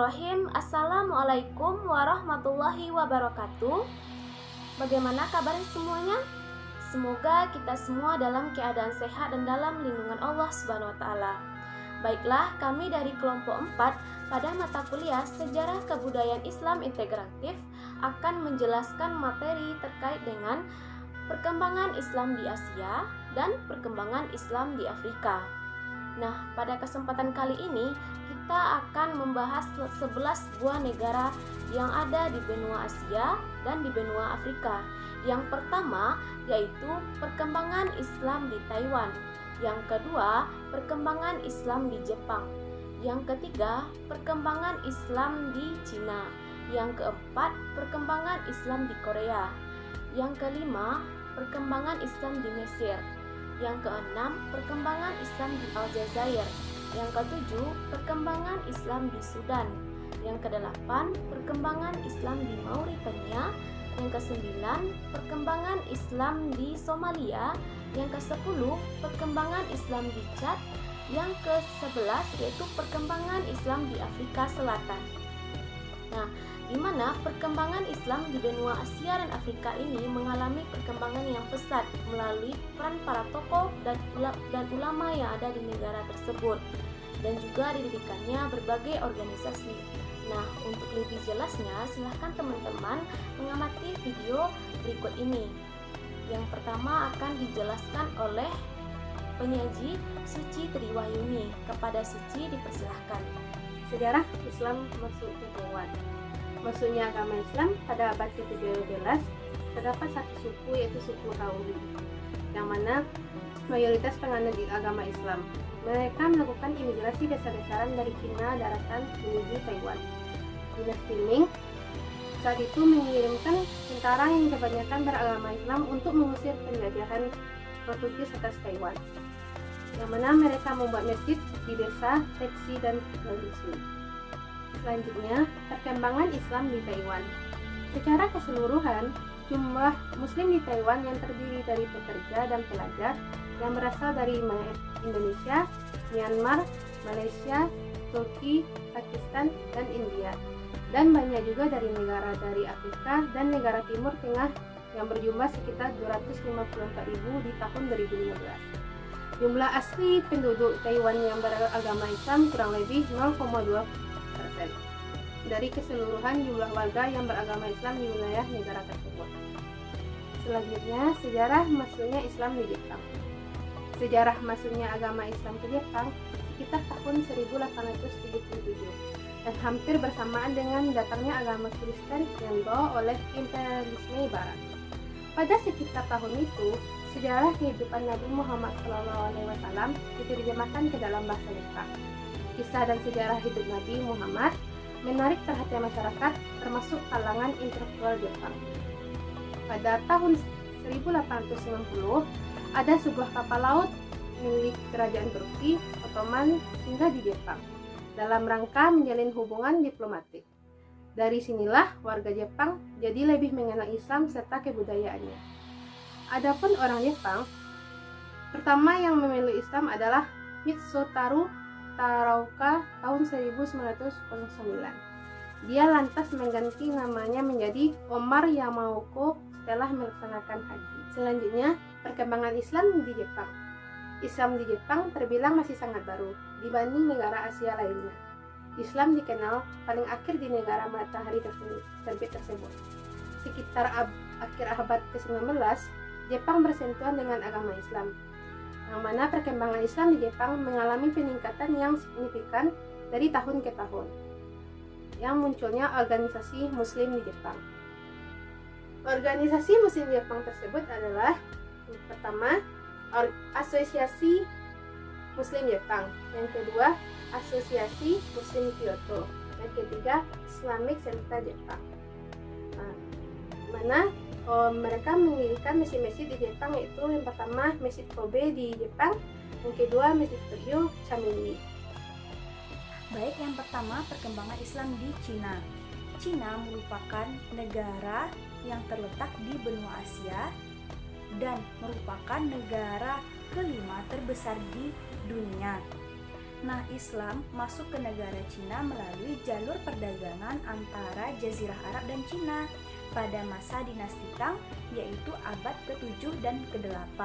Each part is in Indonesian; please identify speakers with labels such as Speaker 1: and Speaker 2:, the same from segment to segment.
Speaker 1: Bismillahirrahmanirrahim. Assalamualaikum warahmatullahi wabarakatuh. Bagaimana kabar semuanya? Semoga kita semua dalam keadaan sehat dan dalam lindungan Allah Subhanahu wa taala. Baiklah, kami dari kelompok 4 pada mata kuliah Sejarah Kebudayaan Islam Integratif akan menjelaskan materi terkait dengan perkembangan Islam di Asia dan perkembangan Islam di Afrika. Nah, pada kesempatan kali ini kita akan membahas 11 buah negara yang ada di benua Asia dan di benua Afrika. Yang pertama yaitu perkembangan Islam di Taiwan. Yang kedua, perkembangan Islam di Jepang. Yang ketiga, perkembangan Islam di Cina. Yang keempat, perkembangan Islam di Korea. Yang kelima, perkembangan Islam di Mesir. Yang keenam, perkembangan Islam di Aljazair. Yang ketujuh, perkembangan Islam di Sudan. Yang kedelapan, perkembangan Islam di Mauritania. Yang kesembilan, perkembangan Islam di Somalia. Yang kesepuluh, perkembangan Islam di Chad. Yang ke-11 yaitu perkembangan Islam di Afrika Selatan. Nah, di mana perkembangan Islam di benua Asia dan Afrika ini mengalami perkembangan yang pesat melalui peran para tokoh dan ulama yang ada di negara tersebut, dan juga didirikannya berbagai organisasi. Nah, untuk lebih jelasnya, silahkan teman-teman mengamati video berikut ini. Yang pertama akan dijelaskan oleh penyaji Suci Triwahyuni. Kepada Suci dipersilahkan.
Speaker 2: Sejarah Islam masuk ke Taiwan. Masuknya agama Islam pada abad ke-17, terdapat satu suku yaitu suku Tauri, yang mana mayoritas penganut agama Islam. Mereka melakukan imigrasi besar-besaran dari Cina daratan menuju Taiwan. Dinasti Ming saat itu mengirimkan tentara yang kebanyakan beragama Islam untuk mengusir penjajahan Portugis atas Taiwan, yang mana mereka membuat masjid di desa Tetsi dan Lalisi. Selanjutnya, perkembangan Islam di Taiwan. Secara keseluruhan, jumlah Muslim di Taiwan yang terdiri dari pekerja dan pelajar yang berasal dari Indonesia, Myanmar, Malaysia, Turki, Pakistan, dan India, dan banyak juga dari negara dari Afrika dan negara Timur Tengah yang berjumlah sekitar 254.000 di tahun 2015. Jumlah asli penduduk Taiwan yang beragama Islam kurang lebih 0,2% dari keseluruhan jumlah warga yang beragama Islam di wilayah negara tersebut. Selanjutnya, sejarah masuknya Islam di Jepang. Sejarah masuknya agama Islam ke Jepang sekitar tahun 1877 dan hampir bersamaan dengan datangnya agama Kristen yang dibawa oleh imperialisme Barat. Pada sekitar tahun itu, sejarah kehidupan Nabi Muhammad SAW diterjemahkan ke dalam bahasa Jepang. Kisah dan sejarah hidup Nabi Muhammad menarik perhatian masyarakat, termasuk kalangan intelektual Jepang. Pada tahun 1890, ada sebuah kapal laut milik kerajaan Turki Ottoman singgah di Jepang dalam rangka menjalin hubungan diplomatik. Dari sinilah warga Jepang jadi lebih mengenal Islam serta kebudayaannya. Adapun orang Jepang pertama yang memeluk Islam adalah Mitsuharu Taraoka tahun 1909. Dia lantas mengganti namanya menjadi Omar Yamaoka setelah melaksanakan haji. Selanjutnya, perkembangan Islam di Jepang. Islam di Jepang terbilang masih sangat baru dibanding negara Asia lainnya. Islam dikenal paling akhir di negara matahari terbit tersebut. Sekitar akhir abad ke-19, Jepang bersentuhan dengan agama Islam, yang mana perkembangan Islam di Jepang mengalami peningkatan yang signifikan dari tahun ke tahun, yang munculnya organisasi Muslim di Jepang. Organisasi Muslim di Jepang tersebut adalah yang pertama, Asosiasi Muslim Jepang, yang kedua, Asosiasi Muslim Kyoto, yang ketiga, Islamic Center Jepang. Mereka mendirikan masjid-masjid di Jepang, yaitu yang pertama Masjid Kobe di Jepang, yang kedua Masjid Tokyo Chamini.
Speaker 3: Baik, yang pertama perkembangan Islam di Cina. Cina merupakan negara yang terletak di benua Asia dan merupakan negara kelima terbesar di dunia. Nah, Islam masuk ke negara Cina melalui jalur perdagangan antara Jazirah Arab dan Cina pada masa dinasti Tang, yaitu abad ke-7 dan ke-8.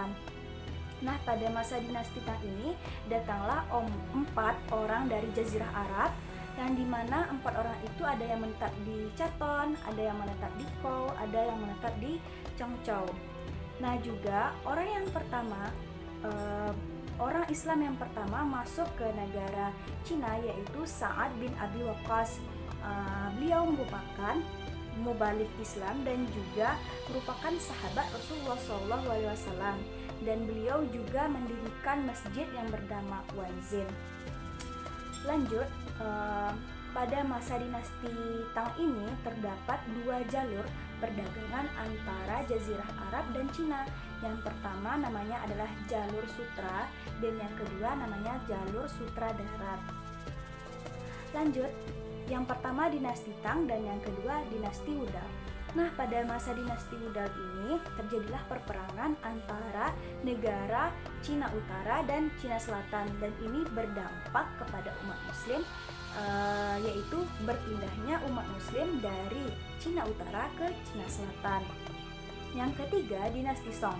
Speaker 3: Nah, pada masa dinasti Tang ini datanglah 4 orang dari Jazirah Arab, yang dimana 4 orang itu ada yang menetap di Chaton, ada yang menetap di Kou, ada yang menetap di Chongzhou. Nah, juga orang Islam yang pertama masuk ke negara Cina yaitu Sa'ad bin Abi Waqqas. Beliau merupakan mubalik Islam dan juga merupakan sahabat Rasulullah SAW, dan beliau juga mendirikan masjid yang bernama Wanzin. Lanjut, pada masa dinasti Tang ini terdapat 2 jalur perdagangan antara Jazirah Arab dan Cina. Yang pertama namanya adalah jalur sutra dan yang kedua namanya jalur sutra darat. Lanjut, yang pertama dinasti Tang dan yang kedua dinasti Wudal. Nah, pada masa dinasti Wudal ini terjadilah perperangan antara negara Cina Utara dan Cina Selatan, dan ini berdampak kepada umat Muslim, yaitu berpindahnya umat Muslim dari Cina Utara ke Cina Selatan. Yang ketiga, dinasti Song.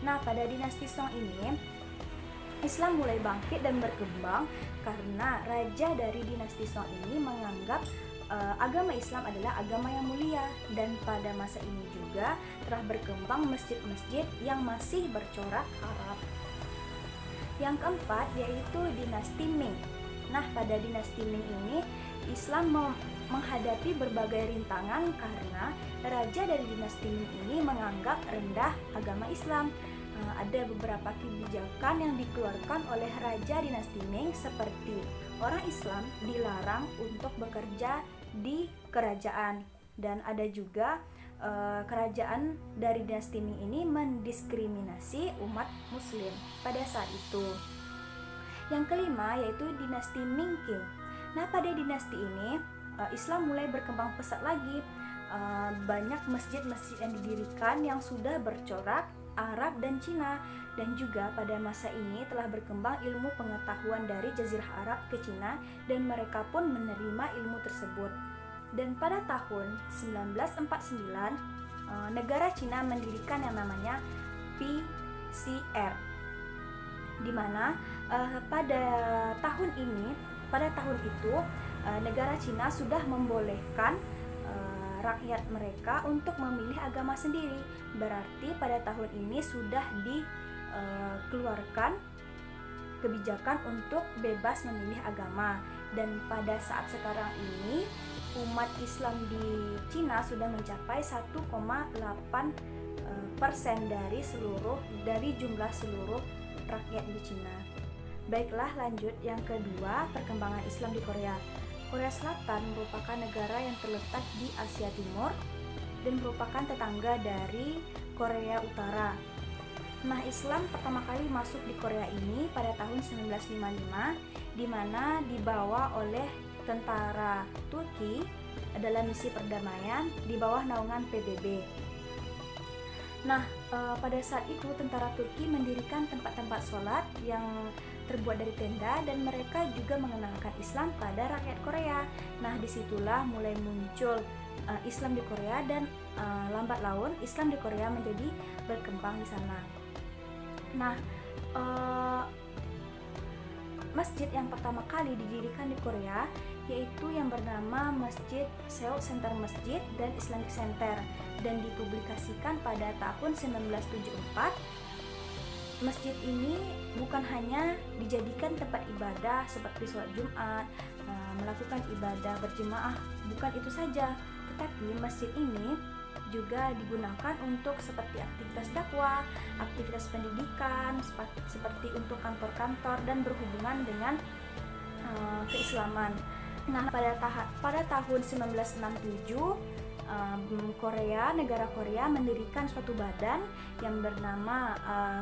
Speaker 3: Nah, pada dinasti Song ini Islam mulai bangkit dan berkembang karena raja dari dinasti Song ini menganggap agama Islam adalah agama yang mulia, dan pada masa ini juga telah berkembang masjid-masjid yang masih bercorak Arab. Yang keempat yaitu dinasti Ming. Nah, pada dinasti Ming ini Islam menghadapi berbagai rintangan karena raja dari dinasti Ming ini menganggap rendah agama Islam. Ada beberapa kebijakan yang dikeluarkan oleh raja dinasti Ming, seperti orang Islam dilarang untuk bekerja di kerajaan, dan ada juga kerajaan dari dinasti Ming ini mendiskriminasi umat Muslim pada saat itu. Yang kelima yaitu dinasti Ming Qing. Nah, pada dinasti ini Islam mulai berkembang pesat lagi. Banyak masjid-masjid yang didirikan yang sudah bercorak Arab dan Cina, dan juga pada masa ini telah berkembang ilmu pengetahuan dari Jazirah Arab ke Cina, dan mereka pun menerima ilmu tersebut. Dan pada tahun 1949 negara Cina mendirikan yang namanya PCR, di mana pada tahun itu negara Cina sudah membolehkan rakyat mereka untuk memilih agama sendiri. Berarti pada tahun ini sudah dikeluarkan kebijakan untuk bebas memilih agama, dan pada saat sekarang ini umat Islam di Cina sudah mencapai 1,8% dari jumlah seluruh rakyat di Cina. Baiklah, lanjut yang kedua, perkembangan Islam di Korea. Korea Selatan merupakan negara yang terletak di Asia Timur dan merupakan tetangga dari Korea Utara. Nah, Islam pertama kali masuk di Korea ini pada tahun 1955, di mana dibawa oleh tentara Turki dalam misi perdamaian di bawah naungan PBB. Nah, pada saat itu tentara Turki mendirikan tempat-tempat sholat yang terbuat dari tenda, dan mereka juga mengenalkan Islam pada rakyat Korea. Nah, disitulah mulai muncul Islam di Korea, dan lambat laun Islam di Korea menjadi berkembang di sana. Nah, masjid yang pertama kali didirikan di Korea yaitu yang bernama Masjid Seoul Center Masjid dan Islamic Center, dan dipublikasikan pada tahun 1974. Masjid ini bukan hanya dijadikan tempat ibadah seperti sholat Jumat, melakukan ibadah berjemaah, bukan itu saja, tetapi masjid ini juga digunakan untuk seperti aktivitas dakwah, aktivitas pendidikan, seperti untuk kantor-kantor dan berhubungan dengan keislaman. Nah, pada tahun 1967 negara Korea mendirikan suatu badan yang bernama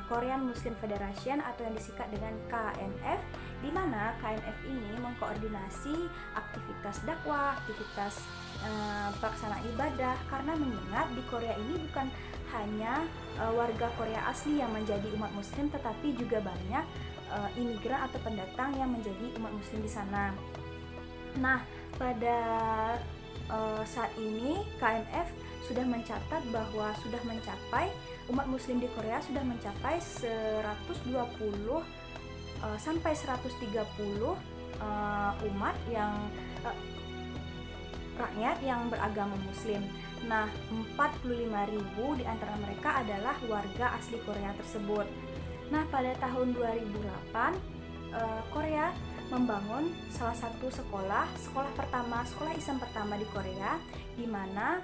Speaker 3: Korean Muslim Federation atau yang disingkat dengan KMF, di mana KMF ini mengkoordinasi aktivitas dakwah, aktivitas pelaksanaan ibadah, karena mengingat di Korea ini bukan hanya warga Korea asli yang menjadi umat Muslim, tetapi juga banyak imigran atau pendatang yang menjadi umat muslim di sana. Nah, pada saat ini KMF sudah mencatat bahwa sudah mencapai umat muslim di Korea sudah mencapai 120 sampai 130 umat yang rakyat yang beragama muslim. Nah, 45.000 di antara mereka adalah warga asli Korea tersebut. Nah, pada tahun 2008 Korea membangun salah satu sekolah Islam pertama di Korea, di mana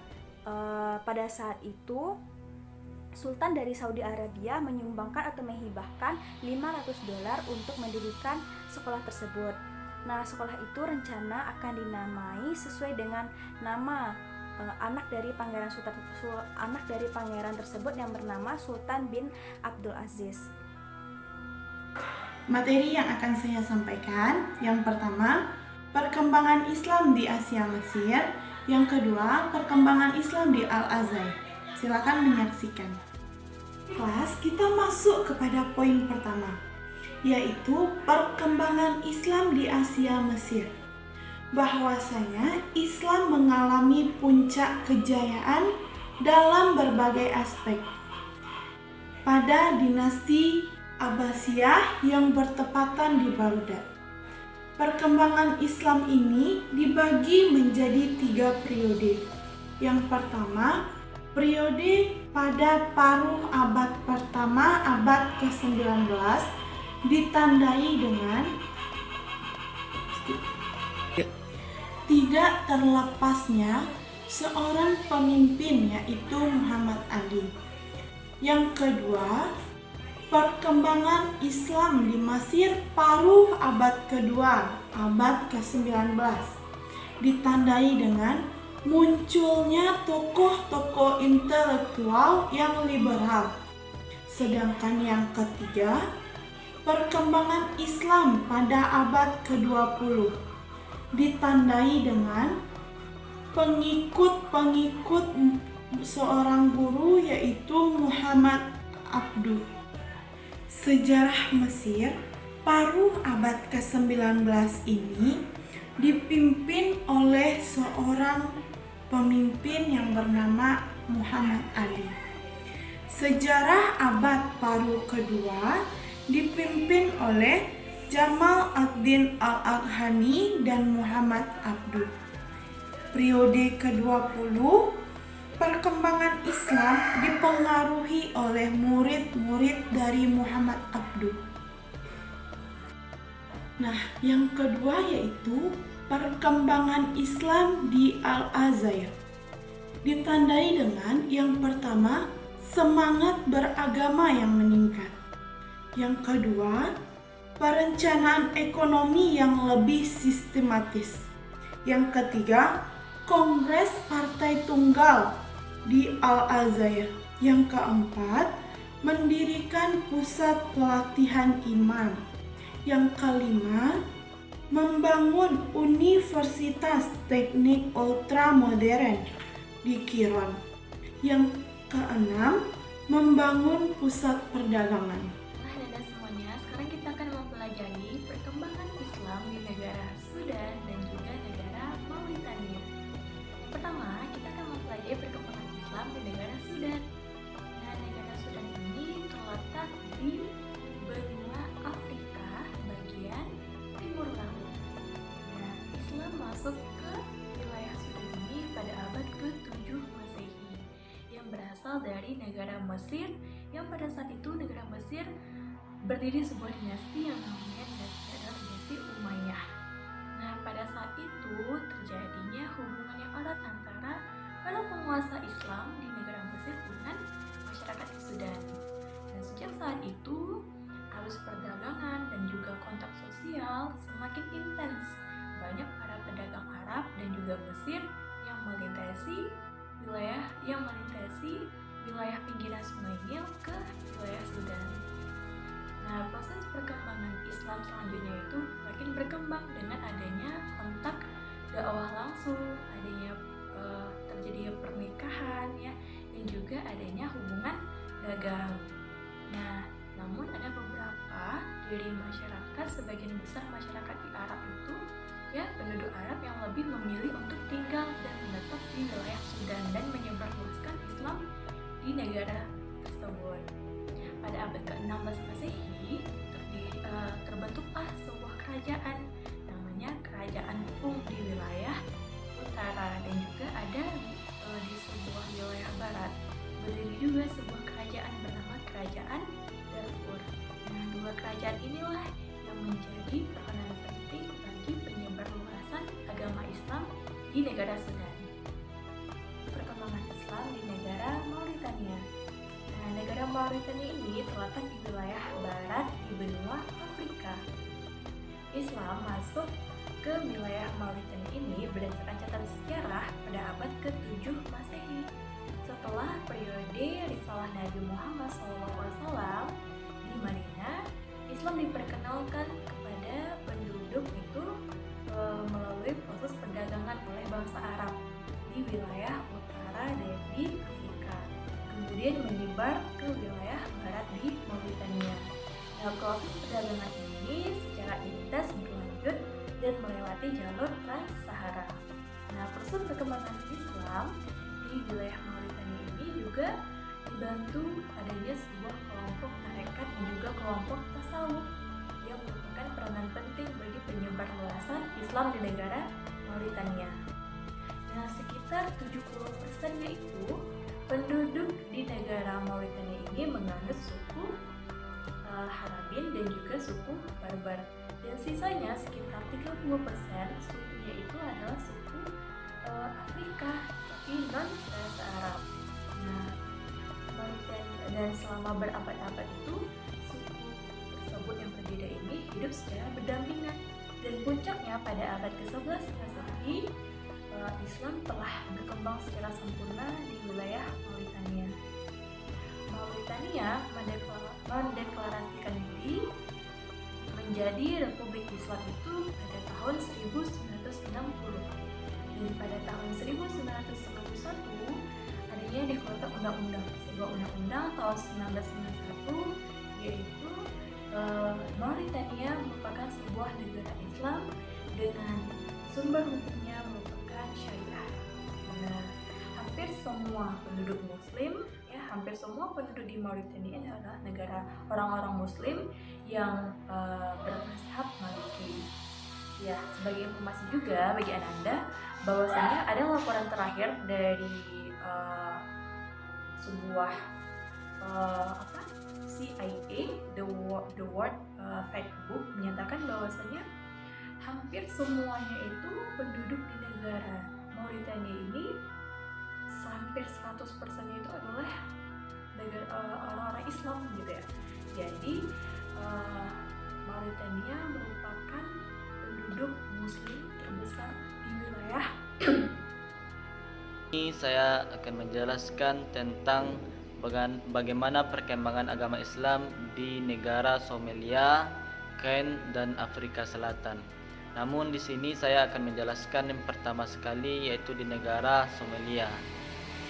Speaker 3: pada saat itu Sultan dari Saudi Arabia menyumbangkan atau menghibahkan $500 untuk mendirikan sekolah tersebut. Nah, sekolah itu rencana akan dinamai sesuai dengan nama anak dari pangeran tersebut yang bernama Sultan bin Abdul Aziz.
Speaker 4: Materi yang akan saya sampaikan, yang pertama, perkembangan Islam di Asia Mesir. Yang kedua, perkembangan Islam di Al-Azhar. Silakan menyaksikan. Kelas, kita masuk kepada poin pertama, yaitu perkembangan Islam di Asia Mesir. Bahwasanya Islam mengalami puncak kejayaan dalam berbagai aspek pada dinasti Abbasiyah yang bertepatan di Baghdad. Perkembangan Islam ini dibagi menjadi 3 periode. Yang pertama, periode pada paruh abad pertama, abad ke-19, ditandai dengan tidak terlepasnya seorang pemimpin, yaitu Muhammad Ali. Yang kedua, perkembangan Islam di Mesir paruh abad kedua, abad ke-19, ditandai dengan munculnya tokoh-tokoh intelektual yang liberal. Sedangkan yang ketiga, perkembangan Islam pada abad ke-20, ditandai dengan pengikut-pengikut seorang guru, yaitu Muhammad Abduh. Sejarah Mesir paruh abad ke-19 ini dipimpin oleh seorang pemimpin yang bernama Muhammad Ali. Sejarah abad paruh kedua dipimpin oleh Jamal ad-Din al-Aqhani dan Muhammad Abduh. Periode ke-20, perkembangan Islam dipengaruhi oleh murid-murid dari Muhammad Abduh. Nah, yang kedua yaitu perkembangan Islam di Al-Azhar. Ditandai dengan yang pertama, semangat beragama yang meningkat. Yang kedua, perencanaan ekonomi yang lebih sistematis. Yang ketiga, Kongres Partai Tunggal di Al-Azhar. Yang keempat, mendirikan pusat pelatihan imam. Yang kelima, membangun Universitas Teknik Ultramodern di Qiron. Yang keenam, membangun pusat perdagangan.
Speaker 5: Nah, dan semuanya, sekarang kita akan mempelajari perkembangan Islam di negara Sudan dan juga negara Mauritania. Pertama, kita akan mempelajari perkembangan Islam di negara Sudan. Nah, negara Sudan ini terletak di benua Afrika bagian timur laut. Nah, Islam masuk ke wilayah Sudan ini pada abad ke-7 Masehi yang berasal dari negara Mesir, yang pada saat itu negara Mesir berdiri sebuah dinasti yang namanya dinasti adalah dinasti Umayyah. Nah, pada saat itu terjadinya hubungan yang erat antara para penguasa Islam di negara Mesir dengan masyarakat di Sudan. Dan sejak saat itu, arus perdagangan dan juga kontak sosial semakin intens. Banyak para pedagang Arab dan juga Mesir yang melintasi wilayah pinggiran Sungai Nil ke wilayah Sudan. Nah, proses perkembangan Islam selanjutnya itu makin berkembang dengan adanya kontak dakwah langsung, adanya terjadinya pernikahan ya, dan juga adanya hubungan dagang. Nah, namun ada beberapa di dari masyarakat, sebagian besar masyarakat di Arab itu ya penduduk Arab yang lebih memilih untuk tinggal dan menetap di wilayah Sudan dan menyebarluaskan Islam di negara tersebut. Pada abad ke-16 Masehi terbentuklah sebuah kerajaan namanya Kerajaan Fung di wilayah utara, dan juga ada di sebuah wilayah barat berdiri juga sebuah kerajaan bernama Kerajaan Darfur. Nah, dua kerajaan inilah yang menjadi peranan penting bagi penyebarluasan agama Islam di negara Sudan. Perkembangan Islam di negara Mauritania. Nah, negara Mauritania ini terletak di wilayah barat di benua Afrika. Islam masuk ke wilayah Mauritania ini berdasarkan catatan sejarah pada abad ke-7 Masehi. Setelah periode risalah Nabi Muhammad SAW di Madinah, Islam diperkenalkan kepada penduduk itu melalui proses perdagangan oleh bangsa Arab di wilayah utara dan di Afrika, kemudian menyebar ke wilayah barat di Mauritania. Nah, proses perdagangan ini secara intens berlanjut dan melewati jalur Trans-Sahara. Nah, proses perkembangan Islam di wilayah Mauritania ini juga dibantu adanya sebuah kelompok tarekat dan juga kelompok tasawuf yang merupakan peranan penting bagi penyebarluasan Islam di negara Mauritania. Nah, sekitar 70%-nya itu penduduk di negara Mauritania ini menganut suku Harabin dan juga suku Barbar, dan sisanya sekitar 30% sukunya itu adalah suku Afrika tapi non bahasa Arab. Nah, dan selama berabad-abad itu suku tersebut yang berbeda ini hidup secara berdampingan, dan puncaknya pada abad ke-11 Masehi Islam telah berkembang secara sempurna di wilayah Mauritania. Mauritania mendeklarasikan diri menjadi Republik Islam itu pada tahun 1960, dan pada tahun 1991 adanya dikeluarkan sebuah undang-undang tahun 1991, yaitu Mauritania merupakan sebuah negara Islam dengan sumber hukumnya merupakan syariah. Nah, hampir semua penduduk Muslim, hampir semua penduduk di Mauritania adalah negara orang-orang Muslim yang bermazhab Maliki. Ya, sebagai informasi juga bagi Anda bahwasanya ada laporan terakhir dari sebuah CIA, The World Factbook, menyatakan bahwasanya hampir semuanya itu penduduk di negara Mauritania ini hampir 100% itu adalah orang-orang Islam gitu ya. Jadi Mauritania merupakan penduduk Muslim terbesar di wilayah.
Speaker 6: Ini saya akan menjelaskan tentang bagaimana perkembangan agama Islam di negara Somalia, Ken dan Afrika Selatan. Namun di sini saya akan menjelaskan yang pertama sekali, yaitu di negara Somalia.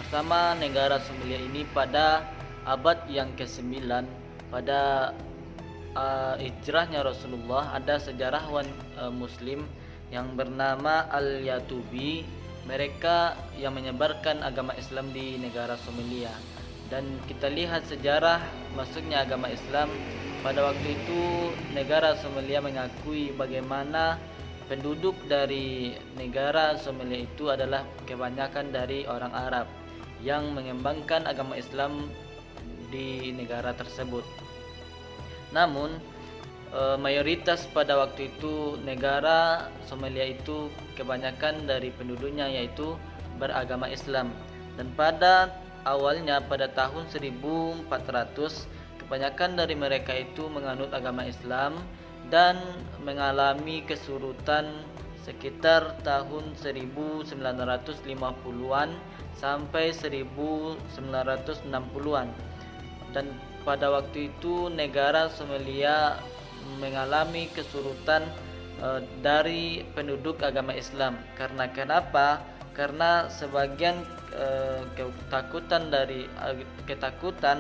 Speaker 6: Pertama, negara Somalia ini pada abad yang ke-9 pada hijrahnya Rasulullah, ada sejarawan Muslim yang bernama Al-Yatubi. Mereka yang menyebarkan agama Islam di negara Somalia, dan kita lihat sejarah masuknya agama Islam. Pada waktu itu negara Somalia mengakui bagaimana penduduk dari negara Somalia itu adalah kebanyakan dari orang Arab yang mengembangkan agama Islam di negara tersebut. Namun mayoritas pada waktu itu negara Somalia itu kebanyakan dari penduduknya yaitu beragama Islam, dan pada awalnya pada tahun 1400 kebanyakan dari mereka itu menganut agama Islam dan mengalami kesurutan sekitar tahun 1950-an sampai 1960-an. Dan pada waktu itu negara Somalia mengalami kesurutan dari penduduk agama Islam. Kenapa? Karena sebagian ketakutan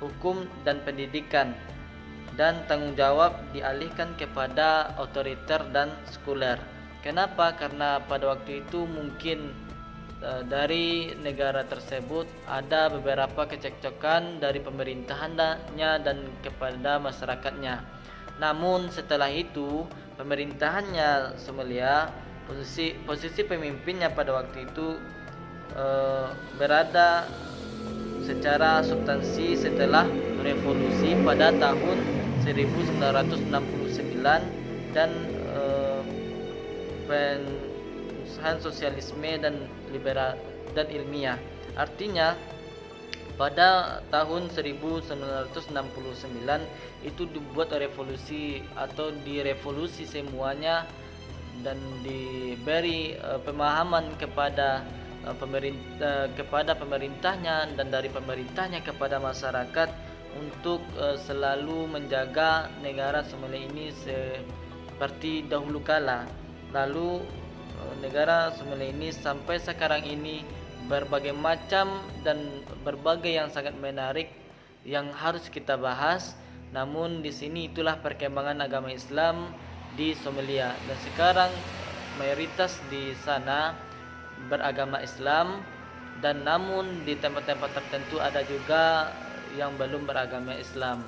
Speaker 6: hukum dan pendidikan, dan tanggung jawab dialihkan kepada otoriter dan sekuler. Kenapa? Karena pada waktu itu mungkin dari negara tersebut ada beberapa kecekcokan dari pemerintahannya dan kepada masyarakatnya. Namun setelah itu pemerintahannya Somalia, posisi pemimpinnya pada waktu itu berada secara substansi setelah revolusi pada tahun 1969 dan pengusahaan sosialisme dan liberal dan ilmiah. Artinya pada tahun 1969 itu dibuat revolusi atau direvolusi semuanya dan diberi pemahaman kepada pemerintahnya dan dari pemerintahnya kepada masyarakat untuk selalu menjaga negara Somalia ini seperti dahulu kala. Lalu negara Somalia ini sampai sekarang ini berbagai macam dan berbagai yang sangat menarik yang harus kita bahas. Namun di sini itulah perkembangan agama Islam di Somalia, dan sekarang mayoritas di sana beragama Islam, dan namun di tempat-tempat tertentu ada juga yang belum beragama Islam.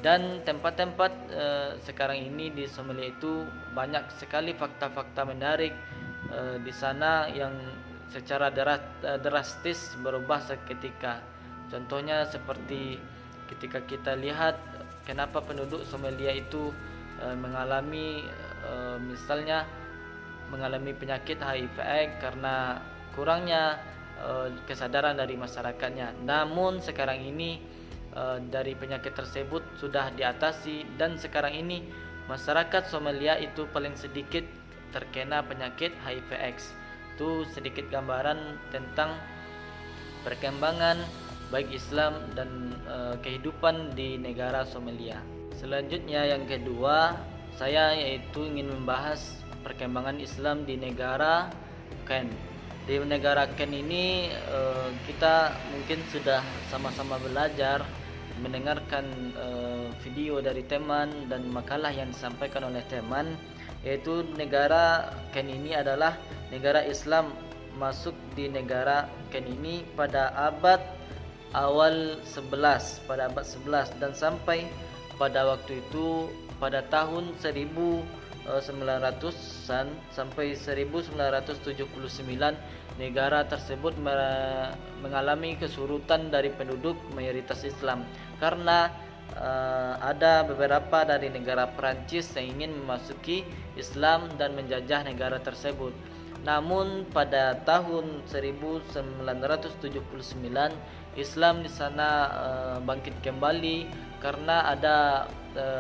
Speaker 6: Dan tempat-tempat sekarang ini di Somalia itu banyak sekali fakta-fakta menarik di sana yang secara drastis berubah seketika. Contohnya seperti ketika kita lihat kenapa penduduk Somalia itu mengalami misalnya mengalami penyakit HIV/AIDS karena kurangnya kesadaran dari masyarakatnya. Namun sekarang ini dari penyakit tersebut sudah diatasi, dan sekarang ini masyarakat Somalia itu paling sedikit terkena penyakit HIV/AIDS. Itu sedikit gambaran tentang perkembangan baik Islam dan kehidupan di negara Somalia. Selanjutnya yang kedua, saya yaitu ingin membahas perkembangan Islam di negara Ken. Di negara Ken ini kita mungkin sudah sama-sama belajar mendengarkan video dari teman dan makalah yang disampaikan oleh teman, yaitu negara Ken ini adalah negara Islam masuk di negara Ken ini pada abad awal 11, pada abad 11, dan sampai pada waktu itu pada tahun 1900-an sampai 1979 negara tersebut mengalami kesurutan dari penduduk mayoritas Islam karena ada beberapa dari negara Perancis yang ingin memasuki Islam dan menjajah negara tersebut. Namun pada tahun 1979 Islam di sana bangkit kembali karena ada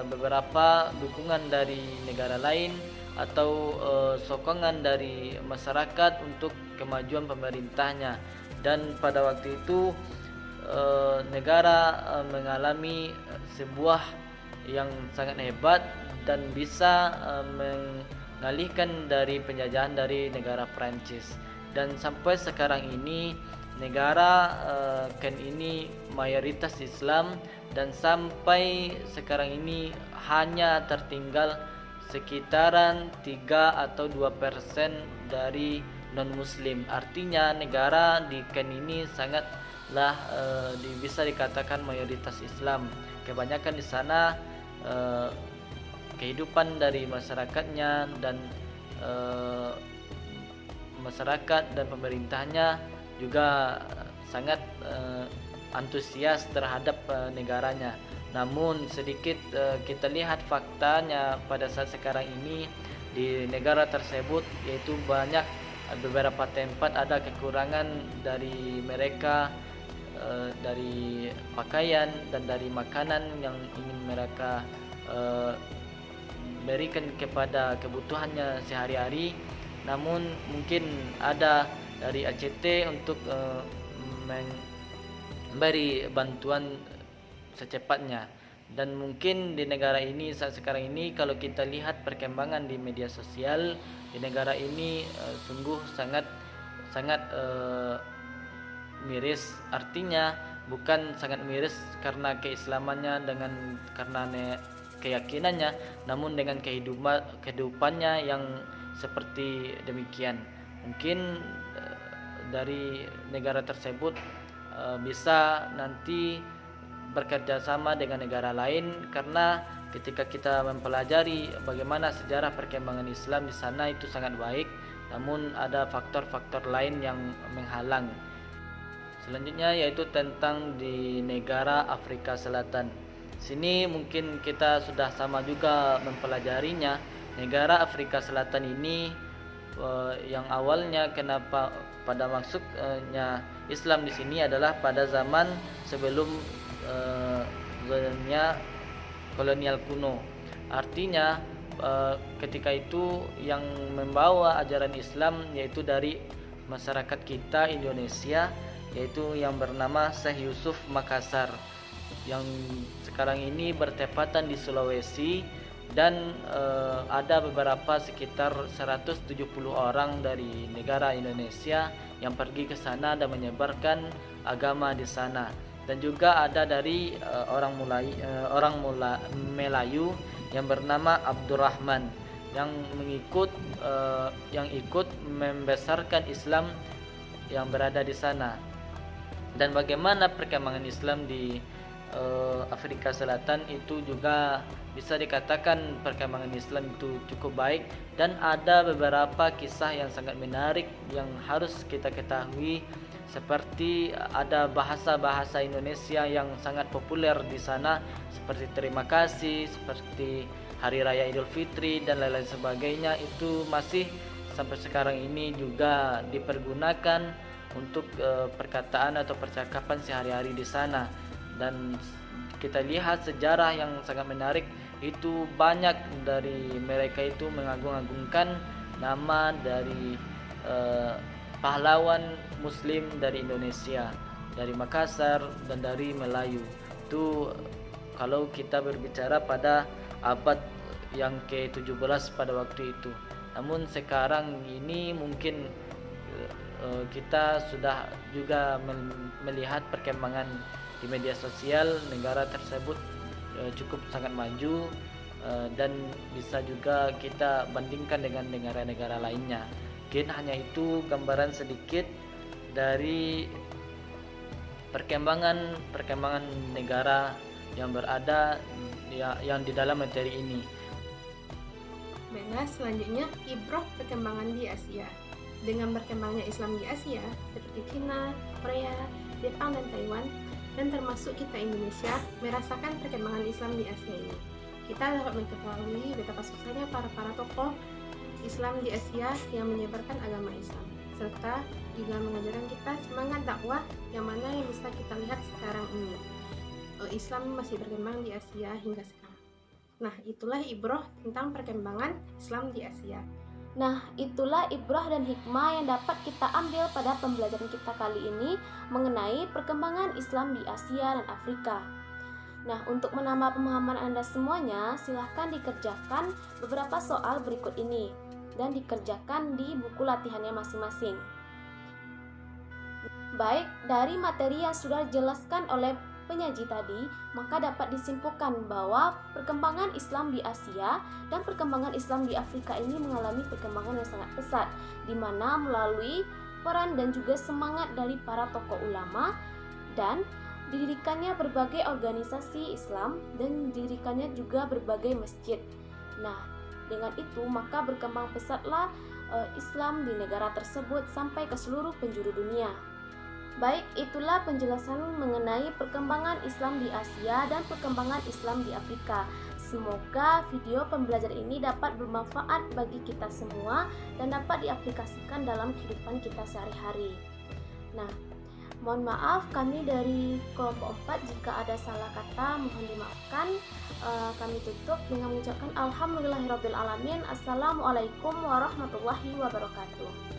Speaker 6: beberapa dukungan dari negara lain atau sokongan dari masyarakat untuk kemajuan pemerintahnya. Dan pada waktu itu negara mengalami sebuah yang sangat hebat dan bisa mengalihkan dari penjajahan dari negara Prancis. Dan sampai sekarang ini negara Ken ini mayoritas Islam, dan sampai sekarang ini hanya tertinggal sekitaran 3 atau 2% dari non-muslim. Artinya negara di Ken ini sangatlah bisa dikatakan mayoritas Islam. Kebanyakan di sana kehidupan dari masyarakatnya dan masyarakat dan pemerintahnya juga sangat antusias terhadap negaranya. Namun sedikit kita lihat faktanya pada saat sekarang ini di negara tersebut, yaitu banyak beberapa tempat ada kekurangan dari mereka, dari pakaian dan dari makanan yang ingin mereka berikan kepada kebutuhannya sehari-hari. Namun mungkin ada dari ACT untuk memberi bantuan secepatnya. Dan mungkin di negara ini saat sekarang ini kalau kita lihat perkembangan di media sosial di negara ini sungguh sangat miris. Artinya bukan sangat miris karena keislamannya dengan karena keyakinannya, namun dengan kehidupannya yang seperti demikian. Mungkin dari negara tersebut bisa nanti bekerja sama dengan negara lain, karena ketika kita mempelajari bagaimana sejarah perkembangan Islam di sana itu sangat baik, namun ada faktor-faktor lain yang menghalang. Selanjutnya yaitu tentang di negara Afrika Selatan. Sini mungkin kita sudah sama juga mempelajarinya. Negara Afrika Selatan ini yang awalnya kenapa pada masuknya Islam di sini adalah pada zaman sebelum zamannya kolonial kuno. Artinya ketika itu yang membawa ajaran Islam yaitu dari masyarakat kita Indonesia, yaitu yang bernama Syekh Yusuf Makassar, yang sekarang ini bertepatan di Sulawesi, dan ada beberapa sekitar 170 orang dari negara Indonesia yang pergi ke sana dan menyebarkan agama di sana. Dan juga ada dari orang Melayu yang bernama Abdurrahman yang ikut membesarkan Islam yang berada di sana. Dan bagaimana perkembangan Islam di Afrika Selatan itu juga bisa dikatakan perkembangan Islam itu cukup baik, dan ada beberapa kisah yang sangat menarik yang harus kita ketahui, seperti ada bahasa-bahasa Indonesia yang sangat populer di sana, seperti terima kasih, seperti Hari Raya Idul Fitri dan lain-lain sebagainya. Itu masih sampai sekarang ini juga dipergunakan untuk perkataan atau percakapan sehari-hari di sana. Dan kita lihat sejarah yang sangat menarik, itu banyak dari mereka itu mengagung-agungkan nama dari pahlawan Muslim dari Indonesia, dari Makassar dan dari Melayu. Itu kalau kita berbicara pada abad yang ke-17 pada waktu itu. Namun sekarang ini mungkin kita sudah juga melihat perkembangan di media sosial, negara tersebut cukup sangat maju, dan bisa juga kita bandingkan dengan negara-negara lainnya. Mungkin hanya itu gambaran sedikit dari perkembangan negara yang berada yang di dalam materi ini.
Speaker 2: Baiklah, selanjutnya ibrah perkembangan di Asia. Dengan berkembangnya Islam di Asia seperti Cina, Korea, Jepang dan Taiwan, dan termasuk kita Indonesia merasakan perkembangan Islam di Asia ini. Kita dapat mengetahui betapa susahnya para tokoh Islam di Asia yang menyebarkan agama Islam, serta juga mengajarkan kita semangat dakwah yang mana yang bisa kita lihat sekarang ini. Islam masih berkembang di Asia hingga sekarang. Nah, itulah ibrah tentang perkembangan Islam di Asia.
Speaker 1: Nah, itulah ibrah dan hikmah yang dapat kita ambil pada pembelajaran kita kali ini mengenai perkembangan Islam di Asia dan Afrika. Nah, untuk menambah pemahaman Anda semuanya, silahkan dikerjakan beberapa soal berikut ini dan dikerjakan di buku latihannya masing-masing. Baik, dari materi yang sudah dijelaskan oleh penyaji tadi, maka dapat disimpulkan bahwa perkembangan Islam di Asia dan perkembangan Islam di Afrika ini mengalami perkembangan yang sangat pesat, di mana melalui peran dan juga semangat dari para tokoh ulama dan didirikannya berbagai organisasi Islam dan didirikannya juga berbagai masjid. Nah, dengan itu maka berkembang pesatlah Islam di negara tersebut sampai ke seluruh penjuru dunia. Baik, itulah penjelasan mengenai perkembangan Islam di Asia dan perkembangan Islam di Afrika. Semoga video pembelajaran ini dapat bermanfaat bagi kita semua dan dapat diaplikasikan dalam kehidupan kita sehari-hari. Nah, mohon maaf kami dari kelompok 4 jika ada salah kata, mohon dimaafkan. Kami tutup dengan mengucapkan alhamdulillahirabbil alamin. Assalamualaikum warahmatullahi wabarakatuh.